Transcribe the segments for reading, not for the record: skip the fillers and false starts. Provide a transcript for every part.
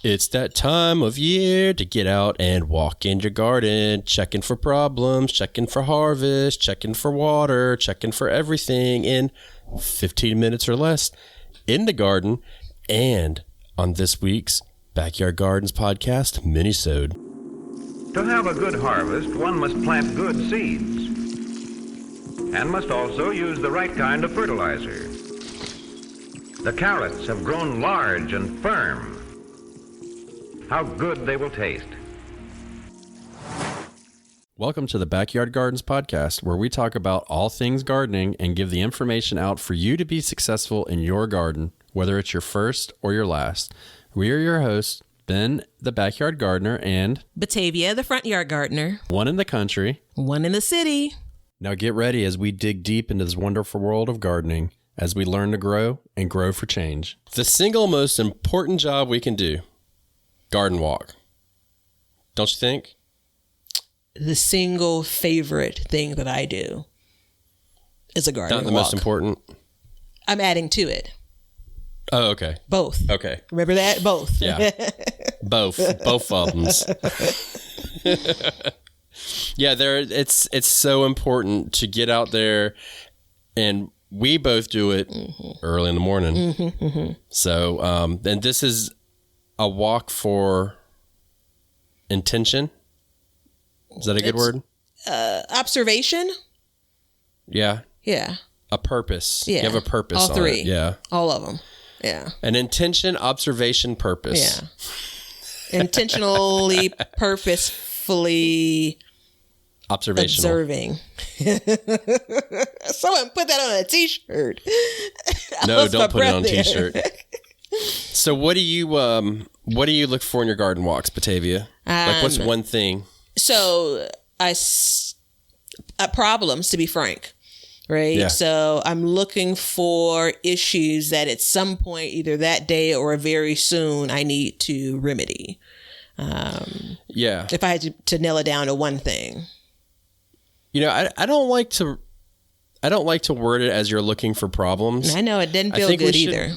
It's that time of year to get out and walk in your garden, checking for problems, checking for harvest, checking for water, checking for everything in 15 minutes or less in the garden and on this week's Backyard Gardens podcast, Minisode. To have a good harvest, one must plant good seeds and must also use the right kind of fertilizer. The carrots have grown large and firm. How good they will taste. Welcome to the Backyard Gardens podcast, where we talk about all things gardening and give the information out for you to be successful in your garden, whether it's your first or your last. We are your hosts, Ben, the backyard gardener, and Batavia, the front yard gardener. one in the country, One in the city. Now get ready as we dig deep into this wonderful world of gardening, as we learn to grow and grow for change. The single most important job we can do, garden walk. Don't you think? The single favorite thing that I do is a garden walk. Not the most important? I'm adding to it. Oh, okay. Both. Okay. Remember that? Both. Yeah. Both of them. Yeah, it's so important to get out there, and we both do it early in the morning. So, and this is a walk for intention. Is that a good word? Observation? Yeah. Yeah. A purpose. Yeah. You have a purpose All three. on it. Yeah. All of them. Yeah. An intention, observation, purpose. Yeah. Intentionally, purposefully Observational. observing. Someone put that on a t-shirt. No, don't put it on a t-shirt. So what do you look for in your garden walks, Batavia? Like what's one thing? So problems, to be frank, right? Yeah. So I'm looking for issues that at some point, either that day or very soon, I need to remedy. Yeah. If I had to nail it down to one thing. You know, I don't like to word it as you're looking for problems. I know it didn't feel good either.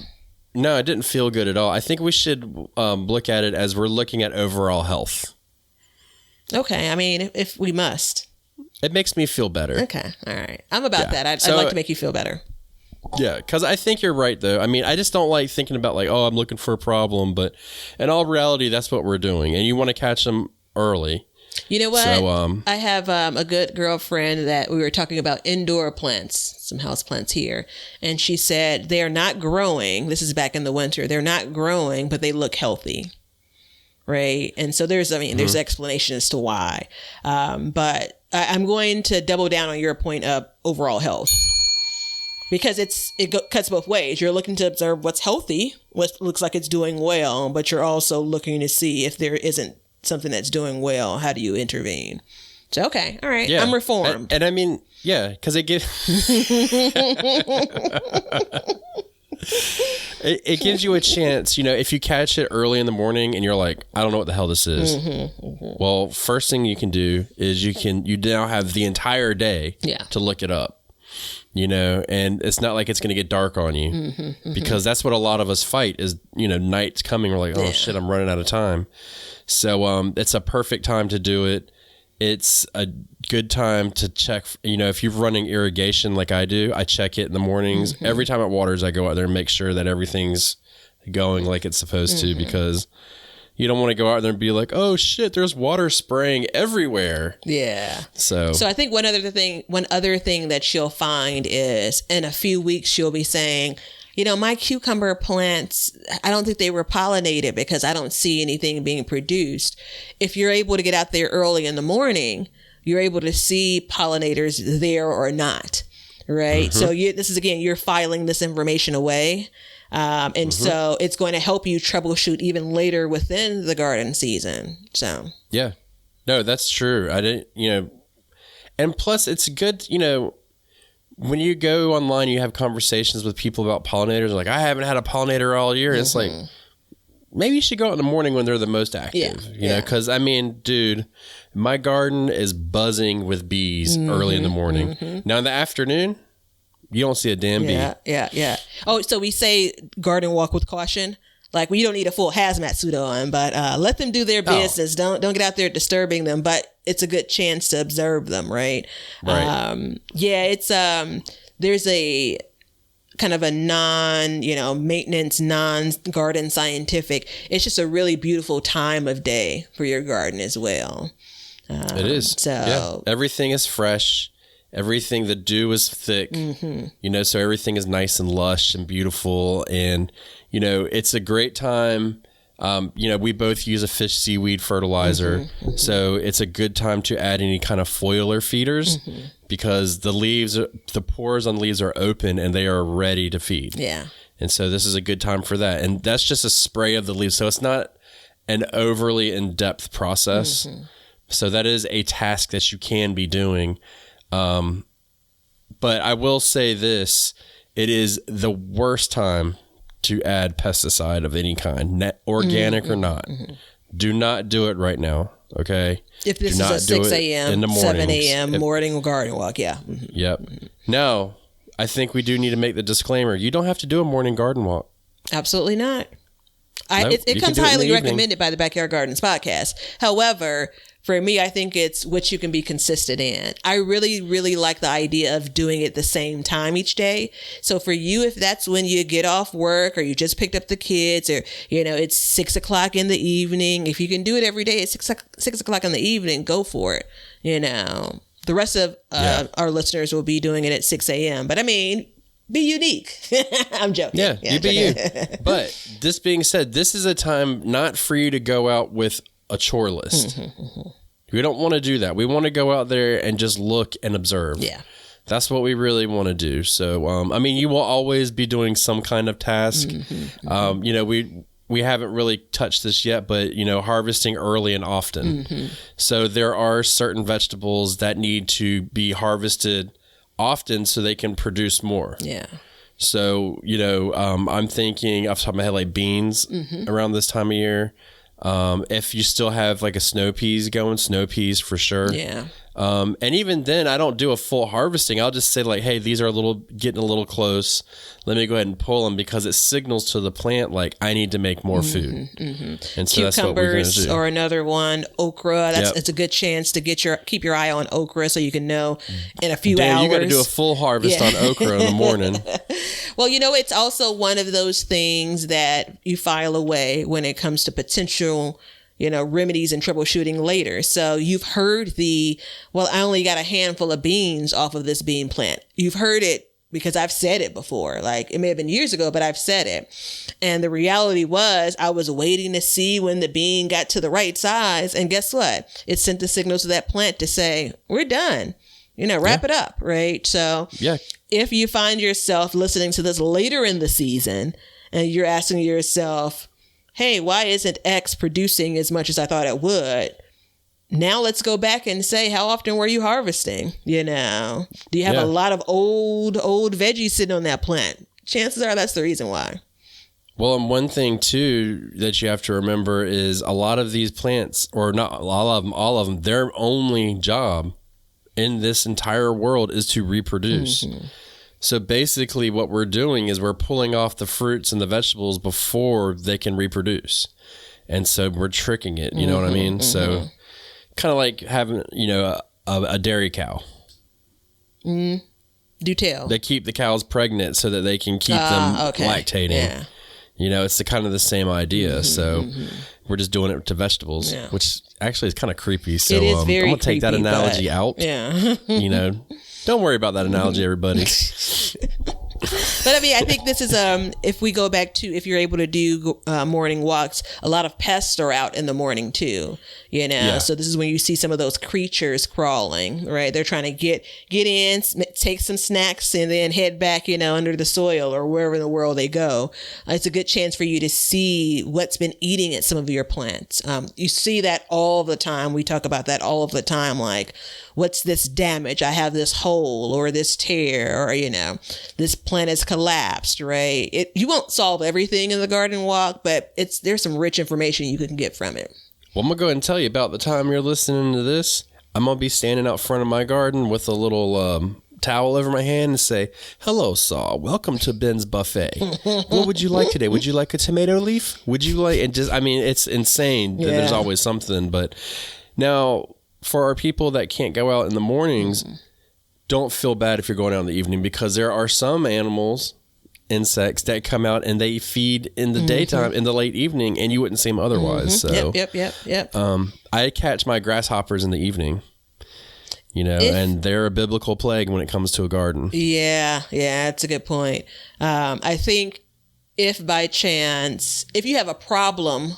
No, it didn't feel good at all. I think we should look at it as we're looking at overall health. Okay. I mean, if we must. It makes me feel better. Okay. All right. I'm about that. I'd So- like to make you feel better. Yeah, because I think you're right, though. I mean, I just don't like thinking about like, oh, I'm looking for a problem. But in all reality, that's what we're doing. And you want to catch them early. You know what? So, I have a good girlfriend that we were talking about indoor plants, some house plants here. And she said they're not growing. This is back in the winter. They're not growing, but they look healthy. Right. And so there's explanation as to why. But I'm going to double down on your point of overall health. Because it cuts both ways. You're looking to observe what's healthy, what looks like it's doing well, but you're also looking to see if there isn't something that's doing well. How do you intervene? So, okay. All right. yeah. I'm reformed. And I mean, yeah, because it gives... it gives you a chance, you know, if you catch it early in the morning and you're like, I don't know what the hell this is. Well, first thing you can do is you now have the entire day to look it up. You know, and it's not like it's going to get dark on you because that's what a lot of us fight is, you know, night's coming. We're like, oh shit, I'm running out of time. So it's a perfect time to do it. It's a good time to check, you know, if you're running irrigation like I do, I check it in the mornings. Every time it waters, I go out there and make sure that everything's going like it's supposed to, because you don't want to go out there and be like, oh shit, there's water spraying everywhere. Yeah. So I think one other thing that she'll find is in a few weeks, she'll be saying, you know, my cucumber plants, I don't think they were pollinated because I don't see anything being produced. If you're able to get out there early in the morning, you're able to see pollinators there or not. Right. So you're filing this information away. So it's going to help you troubleshoot even later within the garden season. So, yeah, no, that's true. I didn't, you know, and plus it's good, you know, when you go online, you have conversations with people about pollinators. Like, I haven't had a pollinator all year. It's like, maybe you should go out in the morning when they're the most active, you know, because I mean, dude, my garden is buzzing with bees early in the morning. Now in the afternoon, you don't see a damn bee. Yeah. Oh, so we say garden walk with caution. Like, you don't need a full hazmat suit on, but let them do their business. Don't get out there disturbing them. But it's a good chance to observe them, right? Right. It's there's a kind of a maintenance, non-garden scientific. It's just a really beautiful time of day for your garden as well. It is. So everything is fresh. Everything, the dew is thick, so everything is nice and lush and beautiful. And, it's a great time. We both use a fish seaweed fertilizer. So it's a good time to add any kind of foliar feeders because the pores on the leaves are open and they are ready to feed. Yeah. And so this is a good time for that. And that's just a spray of the leaves. So it's not an overly in-depth process. So that is a task that you can be doing. But I will say this, it is the worst time to add pesticide of any kind, organic or not. Do not do it right now. Okay. If this is a 6 a.m., 7 a.m. morning garden walk. Yeah. Yep. No, I think we do need to make the disclaimer. You don't have to do a morning garden walk. Absolutely not. It comes highly recommended by the Backyard Gardens podcast. However, for me, I think it's what you can be consistent in. I really, really like the idea of doing it the same time each day. So for you, if that's when you get off work or you just picked up the kids or, it's 6 o'clock in the evening, if you can do it every day at 6 o'clock in the evening, go for it. The rest of our listeners will be doing it at 6 a.m. But be unique. I'm joking. Yeah, you be you. But this being said, this is a time not for you to go out with a chore list. We don't want to do that. We want to go out there and just look and observe. Yeah. That's what we really want to do. So, you will always be doing some kind of task. We haven't really touched this yet, but, harvesting early and often. So there are certain vegetables that need to be harvested often so they can produce more. Yeah. So, I'm thinking off the top of my head, like beans around this time of year. If you still have like a snow peas going, snow peas for sure. Yeah. And even then I don't do a full harvesting. I'll just say like, hey, these are getting a little close. Let me go ahead and pull them because it signals to the plant like I need to make more food. And so that's what we're going to do. Or another one, okra. It's a good chance to keep your eye on okra so you can know in a few hours. You got to do a full harvest on okra in the morning. Well, it's also one of those things that you file away when it comes to potential remedies and troubleshooting later. So you've heard I only got a handful of beans off of this bean plant. You've heard it because I've said it before. Like, it may have been years ago, but I've said it. And the reality was I was waiting to see when the bean got to the right size. And guess what? It sent the signal to that plant to say, we're done. Wrap it up. Right. So if you find yourself listening to this later in the season and you're asking yourself, hey, why isn't X producing as much as I thought it would? Now let's go back and say, how often were you harvesting? Do you have a lot of old veggies sitting on that plant? Chances are that's the reason why. Well, and one thing too that you have to remember is a lot of these plants, or not all of them, their only job in this entire world is to reproduce. So basically what we're doing is we're pulling off the fruits and the vegetables before they can reproduce. And so we're tricking it, you know what I mean? So kind of like having, a dairy cow. Do tell. They keep the cows pregnant so that they can keep them lactating. Yeah. It's kind of the same idea. So we're just doing it to vegetables, which actually is kind of creepy. So it is very I'm going to take that analogy out. Yeah. Don't worry about that analogy, everybody. But I think this is, if we go back to, if you're able to do morning walks, a lot of pests are out in the morning too, So this is when you see some of those creatures crawling, right? They're trying to get in, take some snacks and then head back, under the soil or wherever in the world they go. It's a good chance for you to see what's been eating at some of your plants. You see that all the time. We talk about that all of the time. Like, what's this damage? I have this hole or this tear or, this plant has collapsed, right? You won't solve everything in the garden walk, but there's some rich information you can get from it. Well, I'm going to go ahead and tell you about the time you're listening to this. I'm going to be standing out front of my garden with a little towel over my hand and say, "Hello, Saul. Welcome to Ben's buffet. What would you like today? Would you like a tomato leaf? Would you like?" And just, I mean, it's insane that there's always something. But now, for our people that can't go out in the mornings, don't feel bad if you're going out in the evening, because there are some animals, insects, that come out and they feed in the daytime, in the late evening, and you wouldn't see them otherwise. So, Yep. I catch my grasshoppers in the evening. And they're a biblical plague when it comes to a garden. Yeah, that's a good point. I think if by chance, if you have a problem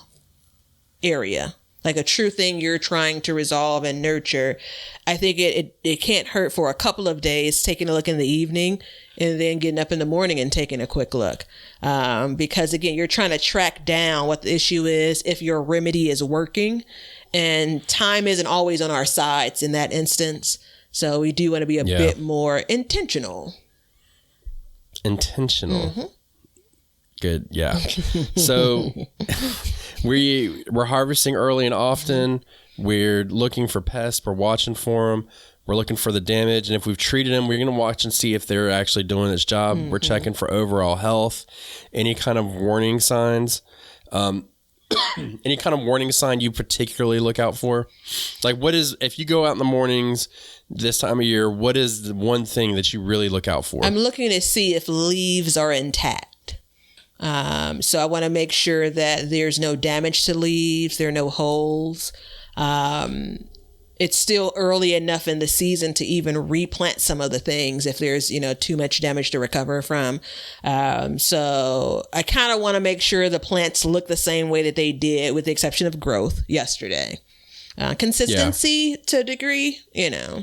area, like a true thing you're trying to resolve and nurture, I think it can't hurt for a couple of days taking a look in the evening and then getting up in the morning and taking a quick look. Because again, you're trying to track down what the issue is, if your remedy is working. And time isn't always on our sides in that instance. So we do want to be a bit more intentional. Good. Yeah. So we're harvesting early and often. We're looking for pests. We're watching for them. We're looking for the damage. And if we've treated them, we're going to watch and see if they're actually doing its job. We're checking for overall health, any kind of warning signs. Any kind of warning sign you particularly look out for? Like, if you go out in the mornings this time of year, what is the one thing that you really look out for? I'm looking to see if leaves are intact. So I want to make sure that there's no damage to leaves, there are no holes. It's still early enough in the season to even replant some of the things if there's, too much damage to recover from. So I kind of want to make sure the plants look the same way that they did, with the exception of growth yesterday. Consistency to a degree, Yeah.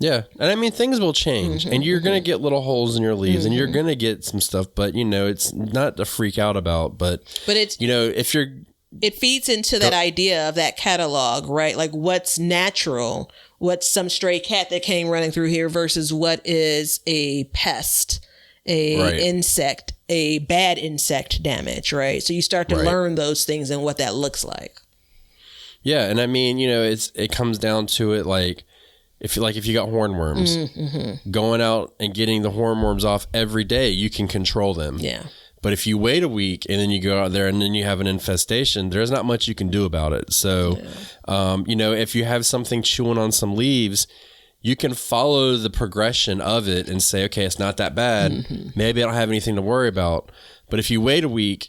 And I mean, things will change and you're going to get little holes in your leaves and you're going to get some stuff, but it's not to freak out about, but it's, if you're, it feeds into that idea of that catalog, right? Like, what's natural, what's some stray cat that came running through here versus what is a pest, insect, a bad insect damage, right? So you start to learn those things and what that looks like. Yeah. And I mean, it comes down to it. Like, if you got hornworms, going out and getting the hornworms off every day, you can control them. Yeah. But if you wait a week and then you go out there and then you have an infestation, there's not much you can do about it. So, if you have something chewing on some leaves, you can follow the progression of it and say, okay, it's not that bad. Maybe I don't have anything to worry about. But if you wait a week,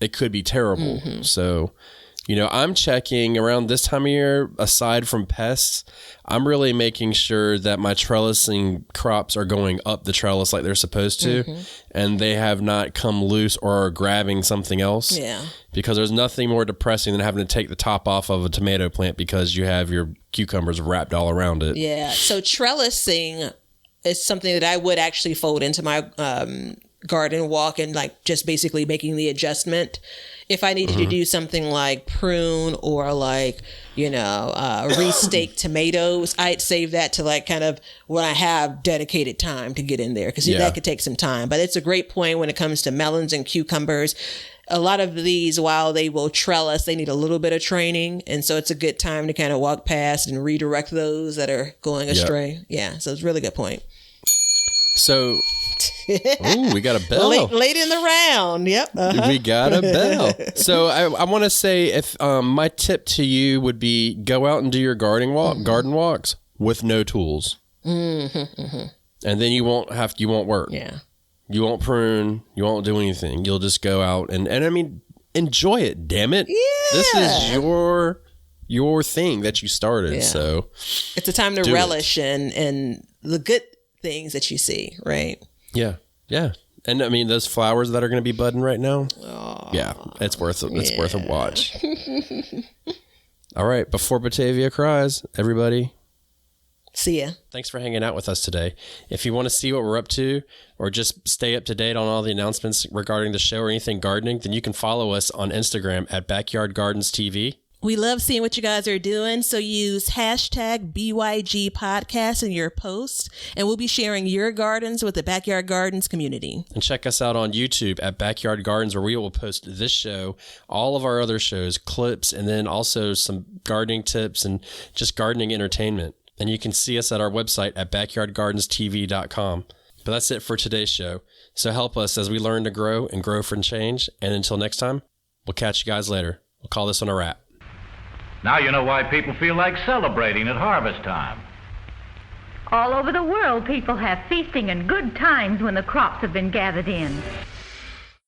it could be terrible. So, I'm checking around this time of year, aside from pests, I'm really making sure that my trellising crops are going up the trellis like they're supposed to, and they have not come loose or are grabbing something else. Yeah. Because there's nothing more depressing than having to take the top off of a tomato plant because you have your cucumbers wrapped all around it. Yeah. So trellising is something that I would actually fold into my garden walk and just basically making the adjustment. If I needed to do something like prune or restake tomatoes, I'd save that to kind of when I have dedicated time to get in there, because that could take some time. But it's a great point when it comes to melons and cucumbers. A lot of these, while they will trellis, they need a little bit of training. And so it's a good time to kind of walk past and redirect those that are going astray. Yeah. So it's a really good point. So, we got a bell. Late in the round. Yep. We got a bell. So I want to say, if my tip to you would be, go out and do your garden walks with no tools. And then you won't work. Yeah. You won't prune. You won't do anything. You'll just go out and I mean, enjoy it. Damn it. Yeah. This is your thing that you started. Yeah. So it's a time to relish and the good things that you see, right? Yeah. And I mean, those flowers that are going to be budding right now. Oh, yeah, it's worth a watch. All right, before Batavia cries, everybody, see ya. Thanks for hanging out with us today. If you want to see what we're up to or just stay up to date on all the announcements regarding the show or anything gardening, then you can follow us on Instagram at Backyard Gardens TV. We love seeing what you guys are doing, so use hashtag BYG Podcast in your posts, and we'll be sharing your gardens with the Backyard Gardens community. And check us out on YouTube at Backyard Gardens, where we will post this show, all of our other shows, clips, and then also some gardening tips and just gardening entertainment. And you can see us at our website at backyardgardenstv.com. But that's it for today's show. So help us as we learn to grow and grow for change. And until next time, we'll catch you guys later. We'll call this one a wrap. Now you know why people feel like celebrating at harvest time. All over the world, people have feasting and good times when the crops have been gathered in.